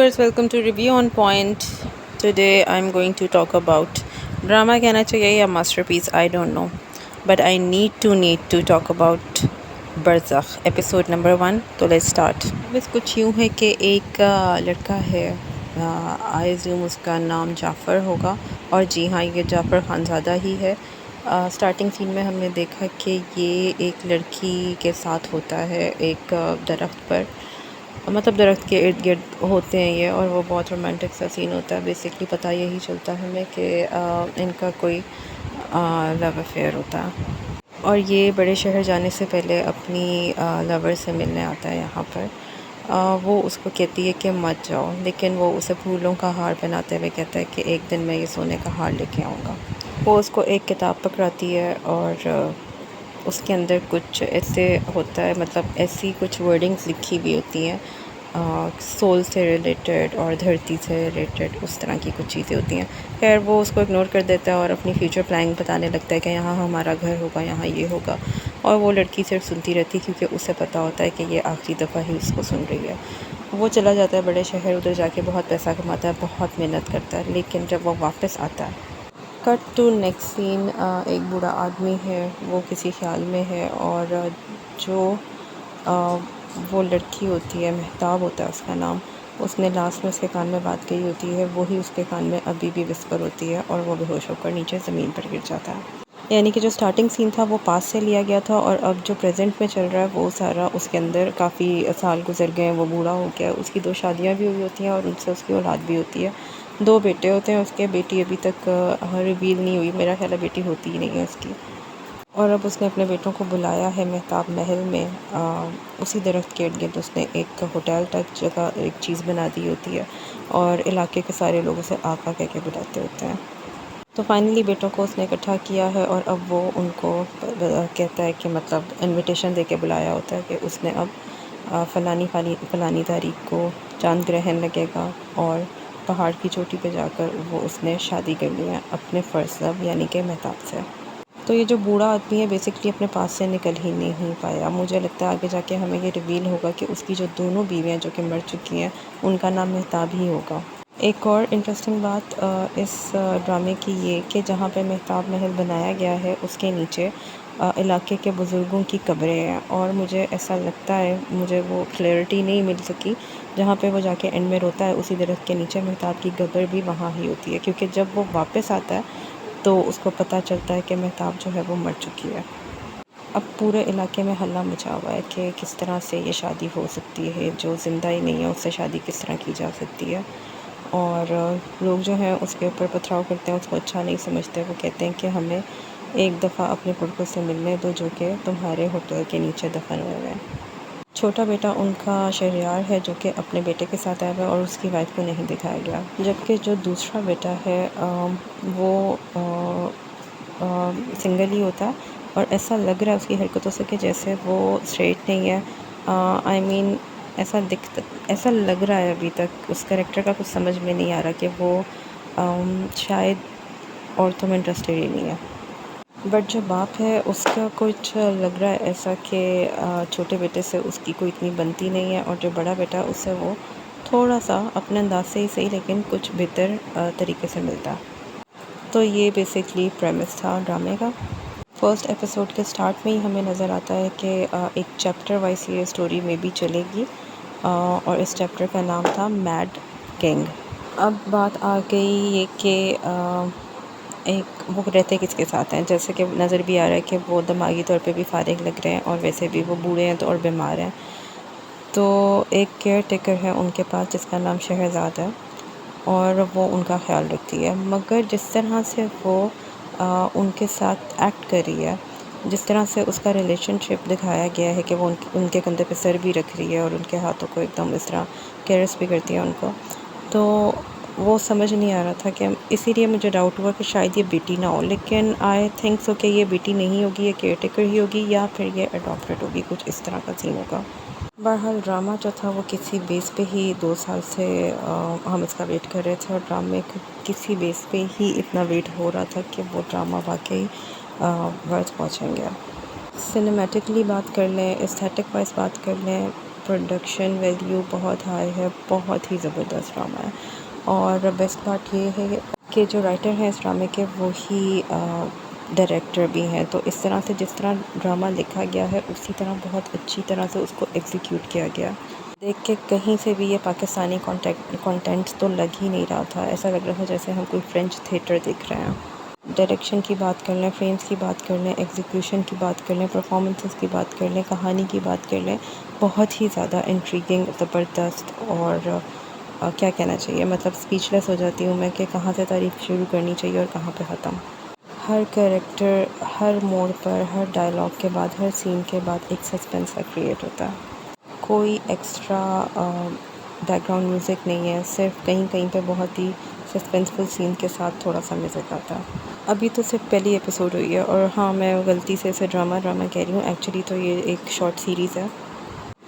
viewers, welcome to Review on Point. Today I'm going to talk about drama कहना चाहिए या masterpiece, I don't know, but I need to talk about Barzakh episode number 1. तो let's start. बस कुछ यूँ है कि एक लड़का है, आई ज़ूम उसका नाम जाफ़र होगा, और जी हाँ, ये जाफ़र खानज़ादा ही है. स्टार्टिंग सीन में हमने देखा कि ये एक लड़की के साथ होता है एक दरख्त पर, मतलब दरख्त के इर्द गिर्द होते हैं ये, और वो बहुत रोमांटिक सा सीन होता है. बेसिकली पता यही चलता है हमें कि इनका कोई लव अफेयर होता है, और ये बड़े शहर जाने से पहले अपनी लवर से मिलने आता है यहाँ पर. वो उसको कहती है कि मत जाओ, लेकिन वो उसे फूलों का हार पहनाते हुए कहता है कि एक दिन मैं ये सोने का हार लेके आऊँगा. वो उसको एक किताब पकड़ाती है, और उसके अंदर कुछ ऐसे होता है, मतलब ऐसी कुछ वर्डिंग्स लिखी हुई होती हैं सोल से रिलेटेड और धरती से रिलेटेड, उस तरह की कुछ चीज़ें होती हैं. खैर वो उसको इग्नोर कर देता है और अपनी फ्यूचर प्लानिंग बताने लगता है कि यहाँ हमारा घर होगा, यहाँ ये होगा. और वो लड़की सिर्फ सुनती रहती है, क्योंकि उसे पता होता है कि ये आखिरी दफ़ा ही उसको सुन रही है. वो चला जाता है बड़े शहर, उधर जाके बहुत पैसा कमाता है, बहुत मेहनत करता है. लेकिन जब वो वापस आता है, कट टू नेक्स्ट सीन, एक बूढ़ा आदमी है, वो किसी ख्याल में है, और जो वो लड़की होती है, महताब होता है उसका नाम, उसने लास्ट में उसके कान में बात कही होती है, वही उसके कान में अभी भी विस्पर होती है, और वो बेहोश होकर नीचे ज़मीन पर गिर जाता है. यानी कि जो स्टार्टिंग सीन था वो पास से लिया गया था, और अब जो प्रेजेंट में चल रहा है वो सारा उसके अंदर काफ़ी साल गुजर गए हैं, वो बूढ़ा हो गया. उसकी 2 शादियाँ भी हुई होती हैं, और उनसे उसकी औलाद भी होती है. 2 बेटे होते हैं उसके. बेटी अभी तक रिवील नहीं हुई, मेरा ख्याल है बेटी होती ही नहीं है उसकी. और अब उसने अपने बेटों को बुलाया है महताब महल में. उसी दरख्त के इर्द गिर्द उसने एक होटल टाइप जगह एक चीज़ बना दी होती है, और इलाके के सारे लोग उसे आका कह के बुलाते होते हैं. तो फाइनली बेटों को उसने इकट्ठा किया है, और अब वो उनको कहता है कि, मतलब इनविटेशन दे के बुलाया होता है कि उसने अब फ़लानी तारीख को चांद ग्रहण लगेगा, और पहाड़ की चोटी पे जाकर वो उसने शादी करनी है अपने फ़र्ज़ यानी कि महताब से. तो ये जो बूढ़ा आदमी है बेसिकली अपने पास से निकल ही नहीं पाया. मुझे लगता है आगे जाके हमें ये रिवील होगा कि उसकी जो दोनों बीवियाँ जो कि मर चुकी हैं, उनका नाम महताब ही होगा. एक और इंटरेस्टिंग बात इस ड्रामे की ये कि जहाँ पे महताब महल बनाया गया है उसके नीचे इलाके के बुज़ुर्गों की कब्रें हैं, और मुझे ऐसा लगता है, मुझे वो क्लैरिटी नहीं मिल सकी, जहाँ पे वो जाके एंड में रोता है उसी दरख्त के नीचे महताब की कब्र भी वहाँ ही होती है, क्योंकि जब वो वापस आता है तो उसको पता चलता है कि महताब जो है वो मर चुकी है. अब पूरे इलाके में हल्ला मचा हुआ है कि किस तरह से ये शादी हो सकती है, जो ज़िंदा ही नहीं है उससे शादी किस तरह की जा सकती है. और लोग जो हैं उसके ऊपर पथराव करते हैं, उसको अच्छा नहीं समझते. वो कहते हैं कि हमें एक दफ़ा अपने पुरखों से मिलने दो जो कि तुम्हारे होटल के नीचे दफन हुए हैं. छोटा बेटा उनका शहरयार है जो कि अपने बेटे के साथ आया हुआ है, और उसकी वाइफ को नहीं दिखाया गया. जबकि जो दूसरा बेटा है वो सिंगल ही होता है, और ऐसा लग रहा है उसकी हरकतों से कि जैसे वो स्ट्रेट नहीं है. आई मीन ऐसा लग रहा है, अभी तक उस कैरेक्टर का कुछ समझ में नहीं आ रहा कि वो शायद औरतों में इंटरेस्टेड ही नहीं है. बट जो बाप है उसका कुछ लग रहा है ऐसा कि छोटे बेटे से उसकी कोई इतनी बनती नहीं है, और जो बड़ा बेटा है उससे वो थोड़ा सा अपने अंदाज से ही सही, लेकिन कुछ बेहतर तरीके से मिलता है. तो ये बेसिकली प्रेमिस था ड्रामे का. फर्स्ट एपिसोड के स्टार्ट में ही हमें नज़र आता है कि एक चैप्टर वाइज ये स्टोरी में भी चलेगी, और इस चैप्टर का नाम था मैड किंग. अब बात आ गई ये कि एक वो रहते किसके साथ हैं, जैसे कि नज़र भी आ रहा है कि वो दिमागी तौर पे भी फारिग लग रहे हैं, और वैसे भी वो बूढ़े हैं तो और बीमार हैं. तो एक केयर टेकर है उनके पास जिसका नाम शहरज़ाद है, और वो उनका ख्याल रखती है. मगर जिस तरह से वो उनके साथ एक्ट कर रही है, जिस तरह से उसका रिलेशनशिप दिखाया गया है कि वो उनके कंधे पे सर भी रख रही है, और उनके हाथों को एकदम इस तरह केयर्स भी करती है उनको, तो वो समझ नहीं आ रहा था कि, इसीलिए मुझे डाउट हुआ कि शायद ये बेटी ना हो. लेकिन आई थिंक सो कि ये बेटी नहीं होगी, ये केयर टेकर ही होगी, या फिर ये अडॉप्टेड होगी, कुछ इस तरह का सीन होगा. बहरहाल ड्रामा जो था वो किसी बेस पे ही 2 साल से हम इसका वेट कर रहे थे, और ड्रामे को किसी बेस पे ही इतना वेट हो रहा था कि वो ड्रामा वाकई वर्थ पहुँचेंगे. सिनेमेटिकली बात कर लें, एस्थेटिक वाइज बात कर लें, प्रोडक्शन वैल्यू बहुत हाई है, बहुत ही ज़बरदस्त ड्रामा है। और बेस्ट पार्ट ये है कि जो राइटर हैं इस ड्रामे के वही डायरेक्टर भी हैं, तो इस तरह से जिस तरह ड्रामा लिखा गया है उसी तरह बहुत अच्छी तरह से उसको एग्जीक्यूट किया गया। देख के कहीं से भी ये पाकिस्तानी कंटेंट तो लग ही नहीं रहा था, ऐसा लग रहा था जैसे हम कोई फ्रेंच थिएटर देख रहे हैं। डायरेक्शन की बात कर लें, फ्रेम्स की बात कर लें, एग्जीक्यूशन की बात कर लें, परफॉर्मेंसेस की बात कर लें, कहानी की बात कर लें, बहुत ही ज़्यादा इंट्रीगिंग, ज़बरदस्त। और क्या कहना चाहिए, मतलब स्पीचलेस हो जाती हूँ मैं कि कहाँ से तारीफ़ शुरू करनी चाहिए और कहाँ पे ख़त्म। हर कैरेक्टर, हर मोड़ पर, हर डायलॉग के बाद, हर सीन के बाद एक सस्पेंस का क्रिएट होता है। कोई एक्स्ट्रा बैकग्राउंड म्यूज़िक नहीं है, सिर्फ कहीं कहीं पे बहुत ही सस्पेंसफुल सीन के साथ थोड़ा सा म्यूज़िक आता है। अभी तो सिर्फ पहली एपिसोड हुई है, और हाँ, मैं गलती से इसे ड्रामा कह रही हूँ, एक्चुअली तो ये एक शॉर्ट सीरीज़ है।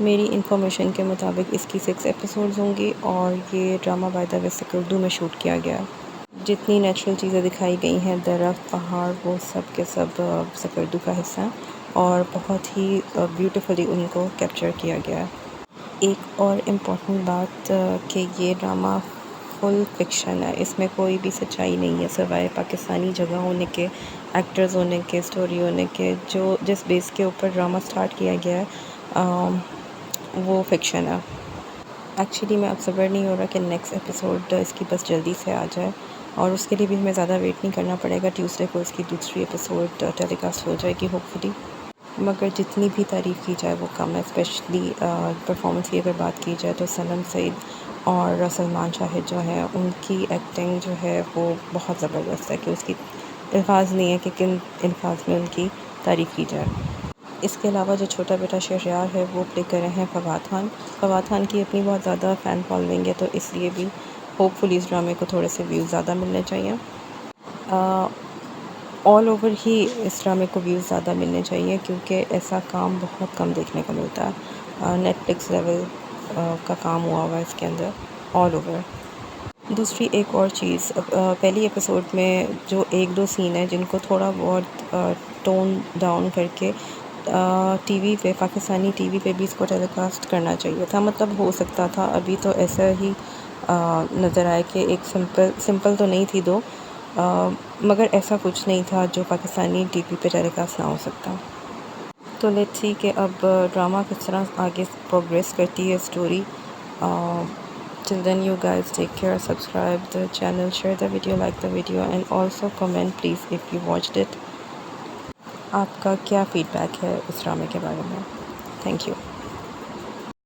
मेरी इन्फॉर्मेशन के मुताबिक इसकी 6 एपिसोड्स होंगी, और ये drama by the way Skardu में शूट किया गया है। जितनी नेचुरल चीज़ें दिखाई गई हैं, दरख्त, पहाड़, वो सब के सब सिकरदू का हिस्सा हैं, और बहुत ही ब्यूटीफुली उनको कैप्चर किया गया है। एक और इम्पॉर्टेंट बात कि ये ड्रामा फुल फिक्शन है, इसमें कोई भी सच्चाई नहीं है सिवाय पाकिस्तानी जगह होने के, एक्टर्स होने के, स्टोरी होने के। जो जिस बेस के ऊपर ड्रामा स्टार्ट किया गया है वो फिक्शन है। एक्चुअली मैं अब सब्र नहीं हो रहा कि नेक्स्ट एपिसोड इसकी बस जल्दी से आ जाए, और उसके लिए भी हमें ज़्यादा वेट नहीं करना पड़ेगा। ट्यूसडे को इसकी दूसरी एपिसोड टेलीकास्ट हो जाएगी होपफुली। मगर जितनी भी तारीफ़ की जाए वो कम है, स्पेशली परफॉर्मेंस की अगर बात की जाए तो सनम सईद और सलमान शाहिद जो है, उनकी एक्टिंग जो है वो बहुत ज़बरदस्त है कि उसकी अल्फाज नहीं है कि किन अल्फाज में उनकी तारीफ़ की जाए। इसके अलावा जो छोटा बेटा शहरयार है वो प्ले कर रहे हैं फवाद खान। फवाद खान की अपनी बहुत ज़्यादा फ़ैन फॉलोइंग है, तो इसलिए भी होपफुली इस ड्रामे को थोड़े से व्यूज़ ज़्यादा मिलने चाहिए। ऑल ओवर ही इस ड्रामे को व्यूज़ ज़्यादा मिलने चाहिए, क्योंकि ऐसा काम बहुत कम देखने को मिलता है। नेटफ्लिक्स लेवल का काम हुआ हुआ है इसके अंदर ऑल ओवर। दूसरी एक और चीज़, पहली एपिसोड में जो एक दो सीन है जिनको थोड़ा बहुत टोन डाउन करके टीवी पे, पाकिस्तानी टीवी पे भी इसको टेलीकास्ट करना चाहिए था। मतलब हो सकता था अभी तो ऐसा ही नज़र आए कि एक सिंपल तो नहीं थी दो, मगर ऐसा कुछ नहीं था जो पाकिस्तानी टीवी पे टेलीकास्ट ना हो सकता। तो लेट्स सी कि अब ड्रामा किस तरह आगे प्रोग्रेस करती है story. Till then, you guys take care, subscribe the channel, share the video, like the video, and also comment please if you watched it. आपका क्या फीडबैक है इस ड्रामे के बारे में? Thank you.